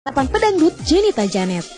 harapan pedangdut Jenita Janet.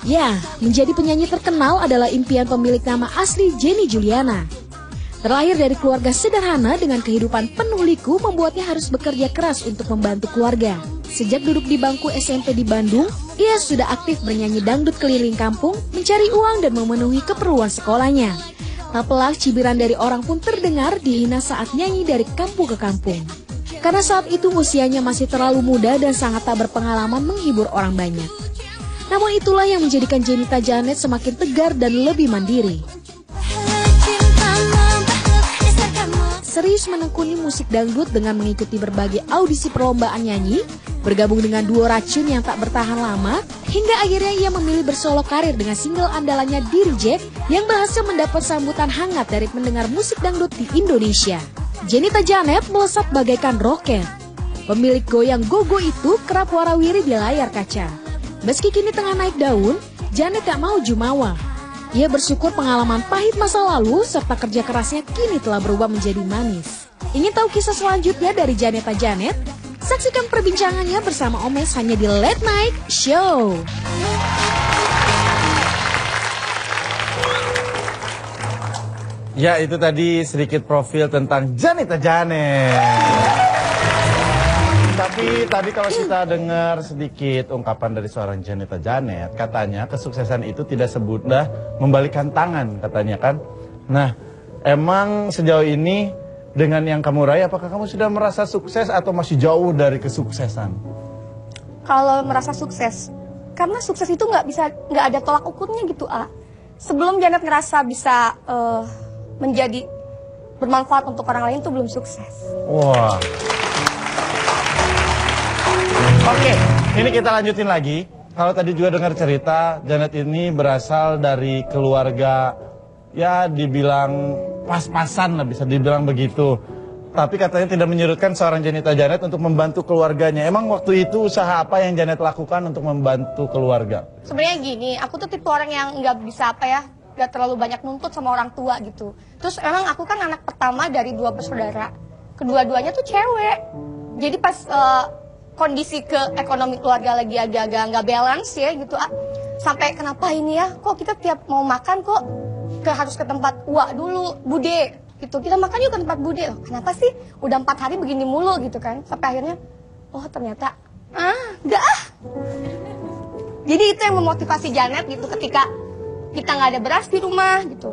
Ya, menjadi penyanyi terkenal adalah impian pemilik nama asli Jenny Juliana. Terlahir dari keluarga sederhana dengan kehidupan penuh liku membuatnya harus bekerja keras untuk membantu keluarga. Sejak duduk di bangku SMP di Bandung, ia sudah aktif bernyanyi dangdut keliling kampung, mencari uang dan memenuhi keperluan sekolahnya. Tak pelak cibiran dari orang pun terdengar dihina saat nyanyi dari kampung ke kampung. Karena saat itu usianya masih terlalu muda dan sangat tak berpengalaman menghibur orang banyak. Namun itulah yang menjadikan Jenita Janet semakin tegar dan lebih mandiri. Serius menekuni musik dangdut dengan mengikuti berbagai audisi perlombaan nyanyi, bergabung dengan duo Racun yang tak bertahan lama, hingga akhirnya ia memilih bersolo karir dengan single andalannya Diri Jack yang berhasil mendapat sambutan hangat dari pendengar musik dangdut di Indonesia. Jenita Janet melesat bagaikan roket. Pemilik goyang gogo itu kerap warawiri di layar kaca. Meski kini tengah naik daun, Janet tak mau jumawa. Ia bersyukur pengalaman pahit masa lalu serta kerja kerasnya kini telah berubah menjadi manis. Ingin tahu kisah selanjutnya dari Jenita Janet? Saksikan perbincangannya bersama Omes hanya di Late Night Show. Ya, itu tadi sedikit profil tentang Jenita Janet. Tapi tadi kalau kita dengar sedikit ungkapan dari seorang Jenita Janet, katanya kesuksesan itu tidak semudah membalikan tangan, katanya kan. Nah, emang sejauh ini dengan yang kamu raih, apakah kamu sudah merasa sukses atau masih jauh dari kesuksesan? Kalau merasa sukses, karena sukses itu nggak ada tolak ukurnya gitu, Sebelum Janet ngerasa bisa menjadi bermanfaat untuk orang lain tuh belum sukses. Wah. Oke, ini kita lanjutin lagi. Kalau tadi juga dengar cerita, Janet ini berasal dari keluarga, ya dibilang pas-pasan lah, bisa dibilang begitu. Tapi katanya tidak menyurutkan seorang Jenita Janet untuk membantu keluarganya. Emang waktu itu usaha apa yang Janet lakukan untuk membantu keluarga? Sebenarnya gini, aku tuh tipe orang yang nggak bisa nggak terlalu banyak nuntut sama orang tua gitu. Terus emang aku kan anak pertama dari 2 bersaudara. Kedua-duanya tuh cewek. Jadi pas kondisi ke ekonomi keluarga lagi agak-agak nggak balance ya gitu, sampai kenapa ini ya, kok kita tiap mau makan kok harus ke tempat uak dulu, bude gitu, kita makan yuk ke tempat bude. Kenapa sih udah 4 hari begini mulu gitu kan, sampai akhirnya oh ternyata enggak. Jadi itu yang memotivasi Janet gitu, ketika kita nggak ada beras di rumah gitu.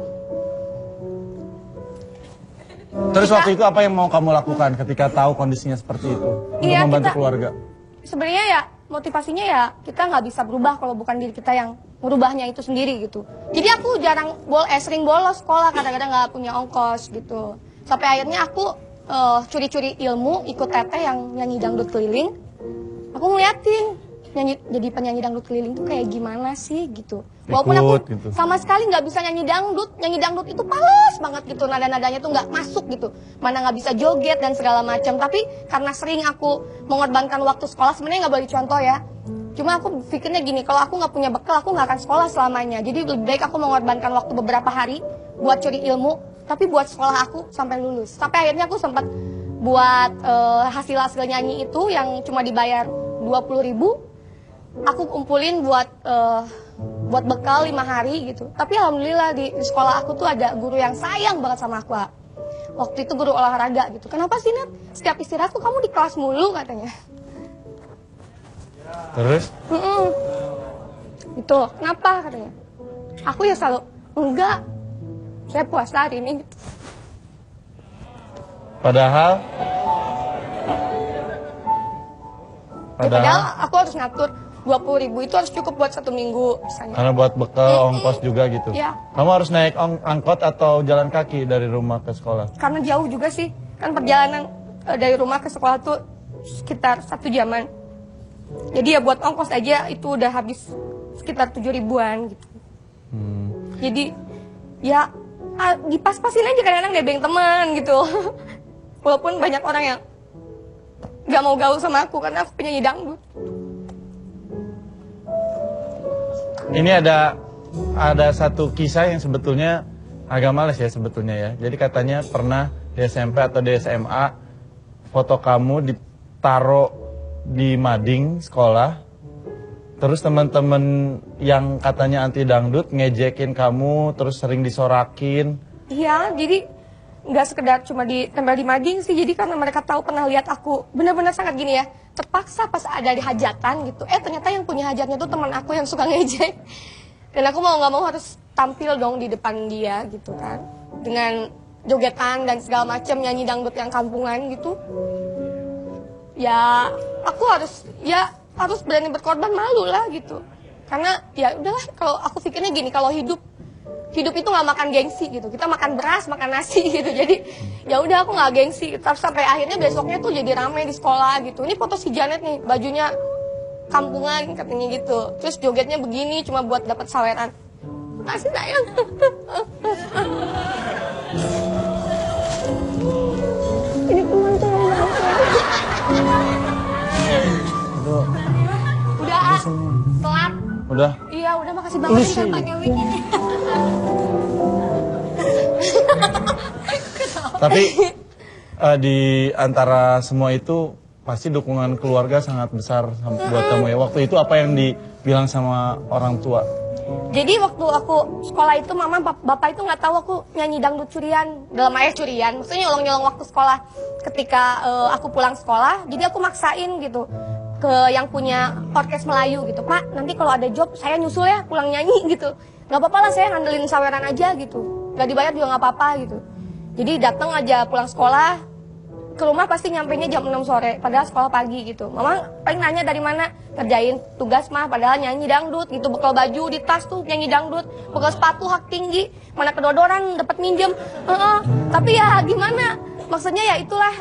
Terus waktu itu apa yang mau kamu lakukan ketika tahu kondisinya seperti itu untuk membantu keluarga? Sebenarnya ya motivasinya ya kita nggak bisa berubah kalau bukan diri kita yang merubahnya itu sendiri gitu. Jadi aku sering bolos sekolah, kadang-kadang nggak punya ongkos gitu. Sampai akhirnya aku curi-curi ilmu, ikut teteh yang nyanyi dangdut keliling. Aku ngeliatin jadi penyanyi dangdut keliling tuh kayak gimana sih gitu. Walaupun aku sama sekali nggak bisa nyanyi dangdut itu palas banget gitu, nada-nadanya tuh nggak masuk gitu, mana nggak bisa joget dan segala macam. Tapi karena sering aku mengorbankan waktu sekolah, sebenarnya nggak boleh dicontoh ya. Cuma aku pikirnya gini, kalau aku nggak punya bekal, aku nggak akan sekolah selamanya. Jadi lebih baik aku mengorbankan waktu beberapa hari buat curi ilmu, tapi buat sekolah aku sampai lulus. Sampai akhirnya aku sempat buat hasil nyanyi itu yang cuma dibayar 20.000. Aku kumpulin buat bekal 5 hari gitu. Tapi alhamdulillah di sekolah aku tuh ada guru yang sayang banget sama aku. Waktu itu guru olahraga gitu. Kenapa sih Nat? Setiap istirahat tuh kamu di kelas mulu katanya. Terus? Itu kenapa katanya? Aku ya selalu enggak. Saya puasa hari ini gitu. Padahal aku harus ngatur 20.000 itu harus cukup buat 1 minggu misalnya. Karena buat bekal ongkos juga gitu. Ya. Kamu harus naik angkot atau jalan kaki dari rumah ke sekolah? Karena jauh juga sih. Kan perjalanan dari rumah ke sekolah tuh sekitar 1 jaman. Jadi ya buat ongkos aja itu udah habis sekitar 7.000-an gitu. Jadi ya dipas-pasin aja, kadang-kadang nebeng teman gitu. Walaupun banyak orang yang gak mau gaul sama aku karena aku penyanyi dangdut. Ini ada satu kisah yang sebetulnya agak males ya sebetulnya ya. Jadi katanya pernah di SMP atau di SMA foto kamu ditaruh di mading sekolah Terus teman-teman yang katanya anti dangdut ngejekin kamu, terus sering disorakin. Iya, jadi nggak sekedar cuma ditempel di mading sih. Jadi karena mereka tahu pernah lihat aku benar-benar sangat gini ya, terpaksa pas ada di hajatan gitu. Ternyata yang punya hajatnya tuh teman aku yang suka ngejek. Dan aku mau nggak mau harus tampil dong di depan dia gitu kan. Dengan jogetan dan segala macam, nyanyi dangdut yang kampungan gitu. Ya, aku harus berani berkorban, malu lah gitu. Karena ya udahlah, kalau aku pikirnya gini, kalau hidup itu nggak makan gengsi gitu. Kita makan beras, makan nasi gitu. Jadi ya udah, aku nggak gengsi. Tapi sampai akhirnya besoknya tuh jadi rame di sekolah gitu. Ini foto si Janet nih, bajunya kampungan katanya gitu. Terus jogetnya begini cuma buat dapat saweran. Makasih sayang. Ini teman tolong udah telat. Udah? Iya, udah, makasih banget nih kan pakai wig ini. Tapi di antara semua itu pasti dukungan keluarga sangat besar buat kamu ya. Waktu itu apa yang dibilang sama orang tua? Jadi waktu aku sekolah itu mama bapak itu nggak tahu aku nyanyi dangdut curian. Dalam air curian, maksudnya nyolong-nyolong waktu sekolah. Ketika aku pulang sekolah, jadi aku maksain gitu ke yang punya orkes Melayu gitu. Pak, nanti kalau ada job saya nyusul ya pulang nyanyi gitu. Nggak apa-apa lah, saya ngandelin saweran aja gitu. Nggak dibayar juga nggak apa-apa gitu. Jadi datang aja pulang sekolah, ke rumah pasti nyampainya jam 6 sore, padahal sekolah pagi gitu. Mama paling nanya dari mana, kerjain tugas mah, padahal nyanyi dangdut gitu. Bekal baju di tas tuh nyanyi dangdut, bekal sepatu hak tinggi, mana kedodoran dapat minjem. Tapi ya gimana, maksudnya ya itulah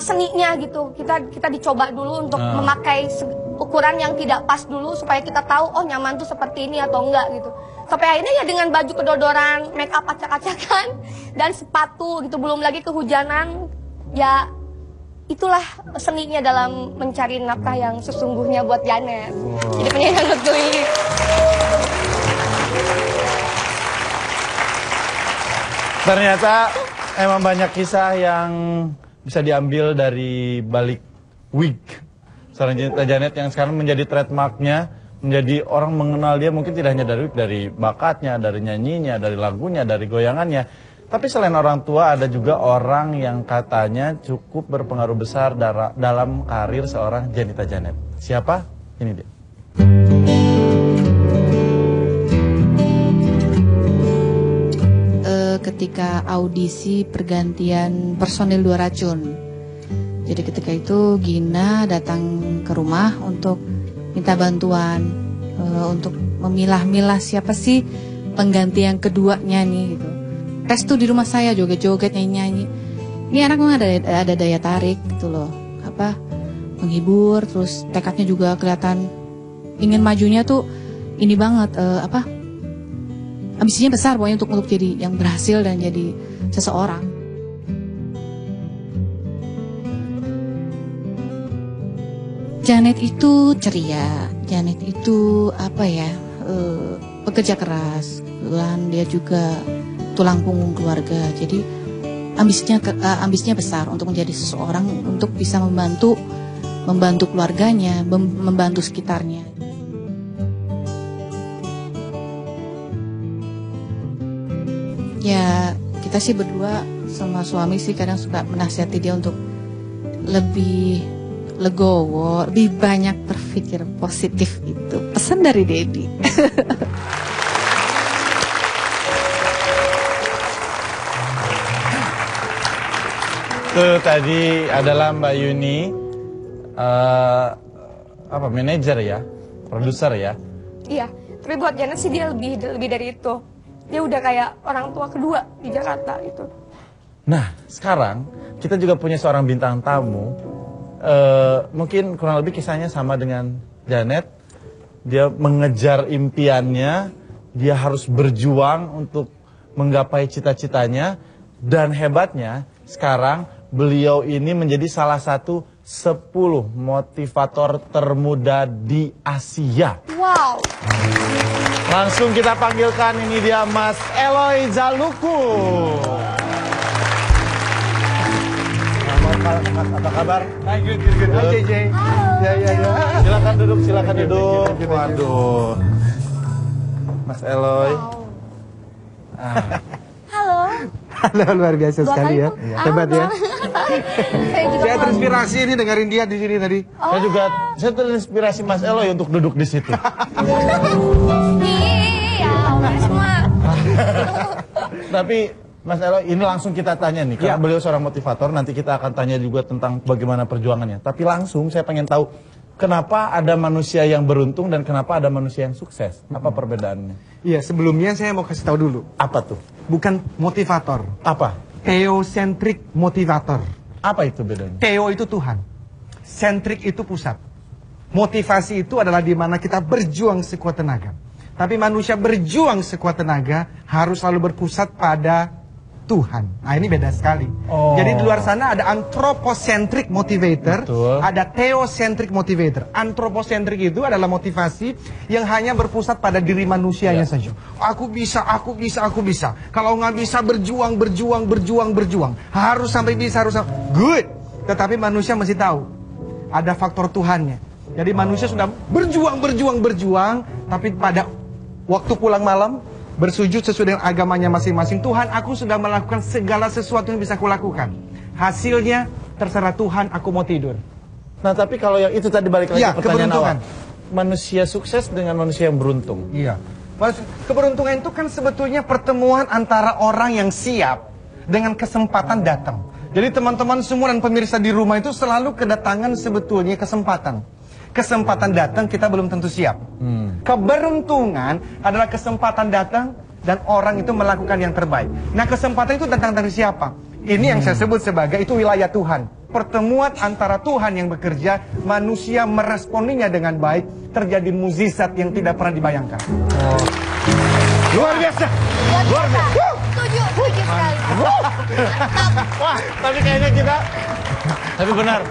seninya gitu. Kita dicoba dulu untuk memakai ukuran yang tidak pas dulu, supaya kita tahu oh nyaman tuh seperti ini atau enggak gitu. Sampai akhirnya ya dengan baju kedodoran, make up acak-acakan, dan sepatu gitu, belum lagi kehujanan. Ya itulah seninya dalam mencari nafkah yang sesungguhnya buat Janet. Jadi penyanyi dangdut keliling. Ternyata emang banyak kisah yang bisa diambil dari balik wig seorang Janet yang sekarang menjadi trademarknya, menjadi orang mengenal dia mungkin tidak hanya dari bakatnya, dari nyanyinya, dari lagunya, dari goyangannya. Tapi selain orang tua ada juga orang yang katanya cukup berpengaruh besar dalam karir seorang Janita Janet. Siapa? Ini dia. Ketika audisi pergantian personil Dua Racun. Jadi ketika itu Gina datang ke rumah untuk minta bantuan untuk memilah-milah siapa sih pengganti yang keduanya nih gitu. Tes tuh di rumah saya joget-joget, nyanyi-nyanyi. Ini anak memang ada daya tarik gitu loh. Menghibur, terus tekadnya juga kelihatan ingin majunya tuh ini banget ambisinya besar pokoknya untuk jadi yang berhasil dan jadi seseorang. Janet itu ceria, Janet itu pekerja keras. Kebetulan dia juga tulang punggung keluarga. Jadi ambisinya besar untuk menjadi seseorang, untuk bisa membantu keluarganya, membantu sekitarnya. Ya, kita sih berdua sama suami sih kadang suka menasihati dia untuk lebih legowo, lebih banyak berpikir positif itu. Pesan dari Dedi. Tuh tadi adalah Mbak Yuni, manajer ya, produser ya. Iya, tapi buat Janet sih dia lebih dari itu. Dia udah kayak orang tua kedua di Jakarta itu. Nah, sekarang kita juga punya seorang bintang tamu. Mungkin kurang lebih kisahnya sama dengan Janet. Dia mengejar impiannya, dia harus berjuang untuk menggapai cita-citanya. Dan hebatnya, sekarang beliau ini menjadi salah satu 10 motivator termuda di Asia. Wow. Langsung kita panggilkan, ini dia Mas Eloy Zaluku. Selamat Mas, apa kabar? Hai, good. Hai, JJ. Ya. Silakan duduk. Waduh. Mas Eloy. Halo. Halo, luar biasa sekali ya. Hebat ya. Saya juga Saya terinspirasi ini dengerin dia di sini tadi. Saya terinspirasi Mas Eloy untuk duduk di situ. Iya, semua. Tapi Mas Eloy, ini langsung kita tanya nih, karena beliau seorang motivator, nanti kita akan tanya juga tentang bagaimana perjuangannya. Tapi langsung saya pengen tahu, kenapa ada manusia yang beruntung dan kenapa ada manusia yang sukses? Apa perbedaannya? Iya, sebelumnya saya mau kasih tahu dulu. Apa tuh? Bukan motivator. Apa? Theocentric motivator. Apa itu bedanya? Theo itu Tuhan. Centric itu pusat. Motivasi itu adalah di mana kita berjuang sekuat tenaga. Tapi manusia berjuang sekuat tenaga harus selalu berpusat pada Tuhan. Nah, ini beda sekali. Jadi di luar sana ada anthropocentric motivator, betul, ada theocentric motivator. Anthropocentric itu adalah motivasi yang hanya berpusat pada diri manusianya saja. Aku bisa. Kalau nggak bisa berjuang. Harus sampai bisa, good. Tetapi manusia mesti tahu ada faktor Tuhannya. Jadi manusia sudah berjuang, tapi pada waktu pulang malam bersujud sesuai dengan agamanya masing-masing. Tuhan, aku sudah melakukan segala sesuatu yang bisa kulakukan. Hasilnya terserah Tuhan, aku mau tidur. Nah, tapi kalau yang itu tadi balik lagi Ya, pertanyaan awal. keberuntungan. Manusia sukses dengan manusia yang beruntung. Iya. Keberuntungan itu kan sebetulnya pertemuan antara orang yang siap dengan kesempatan datang. Jadi teman-teman semua dan pemirsa di rumah itu selalu kedatangan sebetulnya kesempatan. Kesempatan datang, kita belum tentu siap. Keberuntungan adalah kesempatan datang dan orang itu melakukan yang terbaik. Nah, kesempatan itu datang dari siapa? Ini yang saya sebut sebagai itu wilayah Tuhan. Pertemuan antara Tuhan yang bekerja, manusia meresponinya dengan baik, terjadi mukjizat yang tidak pernah dibayangkan. Luar biasa. Luar biasa. Setuju sekali. Wah, tapi kayaknya kita... Tapi benar.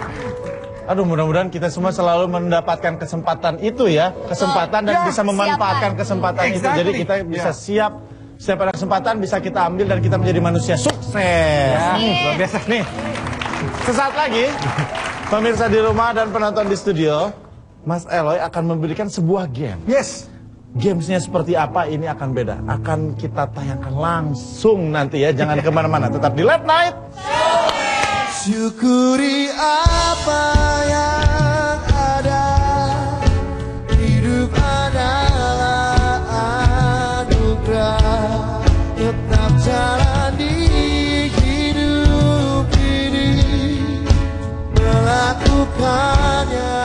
Aduh, mudah-mudahan kita semua selalu mendapatkan kesempatan itu ya. Kesempatan dan bisa memanfaatkan kesempatan itu. Jadi kita bisa siap pada kesempatan, bisa kita ambil dan kita menjadi manusia sukses. Luar biasa nih. Sesaat lagi, pemirsa di rumah dan penonton di studio, Mas Eloy akan memberikan sebuah game. Yes. Gamesnya seperti apa ini akan beda. Akan kita tayangkan langsung nanti ya. Jangan kemana-mana, tetap di Late Night. Syukuri apa yang ada, hidup adalah anugerah, tetap jalani hidup ini, melakukannya